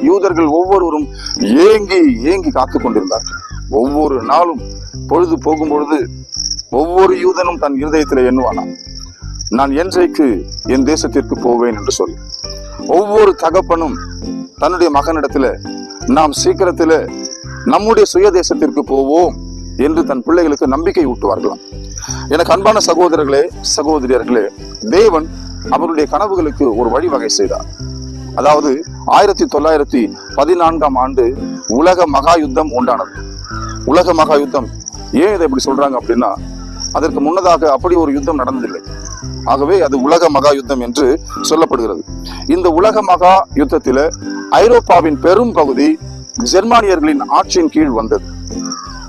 யூதர்கள் ஒவ்வொருவரும் ஏங்கி ஏங்கி காத்து கொண்டிருந்தார்கள். ஒவ்வொரு நாளும் பொழுது போகும் பொழுது ஒவ்வொரு யூதனும் தன் இருதயத்தில் எண்ணுவானா, நான் என்றைக்கு என் தேசத்திற்கு போவேன் என்று சொல்லி. ஒவ்வொரு தகப்பனும் தன்னுடைய மகனிடத்துல நாம் சீக்கிரத்துல நம்முடைய சுய தேசத்திற்கு போவோம் என்று தன் பிள்ளைகளுக்கு நம்பிக்கை ஊட்டுவார்களாம். எனக்கு அன்பான சகோதரர்களே, சகோதரியர்களே, தேவன் அவருடைய கனவுகளுக்கு ஒரு வழிவகை செய்தார். அதாவது 1914ஆம் ஆண்டு உலக மகா யுத்தம் உண்டானது. உலக மகா யுத்தம் ஏன் இதை இப்படி சொல்றாங்க அப்படின்னா, அதற்கு முன்னதாக அப்படி ஒரு யுத்தம் நடந்ததில்லை. ஆகவே அது உலக மகா யுத்தம் என்று சொல்லப்படுகிறது. இந்த உலக மகா யுத்தத்தில ஐரோப்பாவின் பெரும் பகுதி ஜெர்மானியர்களின் ஆட்சியின் கீழ் வந்தது.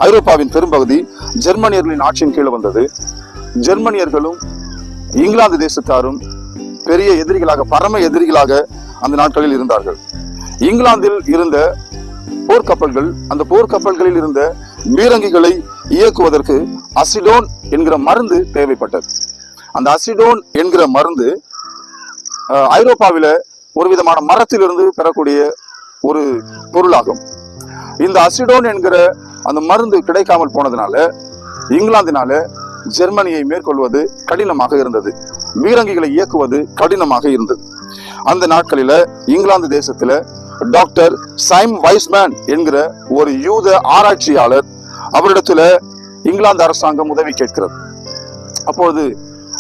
ஐரோப்பாவின் பெரும்பகுதி ஜெர்மனியர்களின் ஆட்சியின் கீழ் வந்தது. ஜெர்மனியர்களும் இங்கிலாந்து தேசத்தாரும் பெரிய எதிரிகளாக, பரம எதிரிகளாக அந்த நாட்களில் இருந்தார்கள். இங்கிலாந்தில் இருந்த போர்க்கப்பல்கள், அந்த போர்க்கப்பல்களில் இருந்த பீரங்கிகளை இயக்குவதற்கு அசிடோன் என்கிற மருந்து தேவைப்பட்டது. அந்த அசிடோன் என்கிற மருந்து ஐரோப்பாவில ஒரு விதமான மரத்திலிருந்து பெறக்கூடிய ஒரு பொருளாகும். இந்த அசிடோன் என்கிற அந்த மருந்து கிடைக்காமல் போனதுனால இங்கிலாந்தினால ஜெர்மனியை மேற்கொள்வது கடினமாக இருந்தது. பீரங்கிகளை இயக்குவது கடினமாக இருந்தது. அந்த நாட்களில இங்கிலாந்து தேசத்துல டாக்டர் சைம் வைஸ்மேன் என்கிற ஒரு யூத ஆராய்ச்சியாளர், அவரிடத்துல இங்கிலாந்து அரசாங்கம் உதவி கேட்கிறது. அப்பொழுது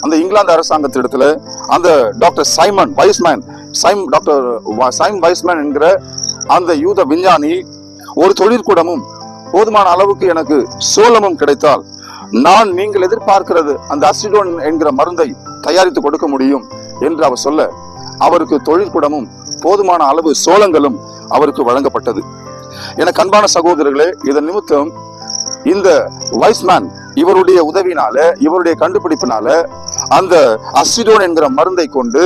அந்த இங்கிலாந்து அரசாங்கத்திடத்துல அந்த டாக்டர் சைம் வைஸ்மேன் என்கிற அந்த யூத விஞ்ஞானி, ஒரு தொழிற்கூடமும் போதுமான அளவுக்கு எனக்கு சோளமும் கிடைத்தால் நான் நீங்கள் எதிர்பார்க்கிறது அந்த அசிடோன் என்கிற மருந்தை தயாரித்து கொடுக்க முடியும் என்று அவர் சொல்ல, அவருக்கு தொழிற்கூடமும் போதுமான அளவு சோளங்களும் அவருக்கு வழங்கப்பட்டது. எனக்கு அன்பான சகோதரர்களே, இதன் நிமித்தம் இந்த வைஸ்மேன் இவருடைய உதவினால, இவருடைய கண்டுபிடிப்பினால அந்த அசிடோன் என்கிற மருந்தை கொண்டு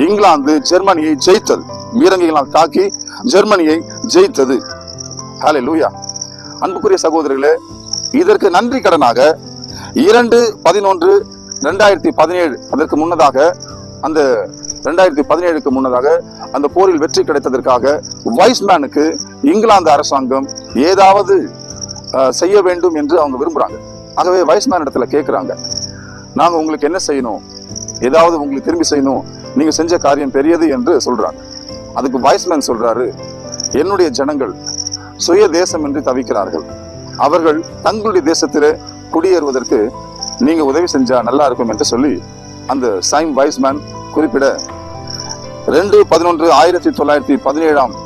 இங்கிலாந்து ஜெர்மனியை ஜெயித்தது. பீரங்கிகளால் தாக்கி ஜெர்மனியை ஜெயித்தது. ஹல்லேலூயா. அன்புக்குரிய சகோதரர்களே, இதற்கு நன்றி கடனாக 2/11/2017 அதற்கு முன்னதாக, அந்த 2017க்கு முன்னதாக அந்த போரில் வெற்றி கிடைத்ததற்காக வைஸ்மேனுக்கு இங்கிலாந்து அரசாங்கம் ஏதாவது செய்ய வேண்டும் என்று அவங்க விரும்புறாங்க. ஆகவே வைஸ்மேன் இடத்துல கேட்கிறாங்க, நாங்க உங்களுக்கு என்ன செய்யணும், ஏதாவது உங்களுக்கு திரும்பி செய்யணும், நீங்க செஞ்ச காரியம் பெரியது என்று சொல்றாங்க. அதுக்கு வைஸ்மேன் சொல்றாரு, என்னுடைய ஜனங்கள் சுய தேசம் என்று தவிக்கிறார்கள், அவர்கள் தங்களுடைய தேசத்திலே குடியேறுவதற்கு நீங்க உதவி செஞ்சா நல்லா இருக்கும் என்று சொல்லி அந்த சைம் வைஸ்மேன் குறிப்பிட 2/11/1917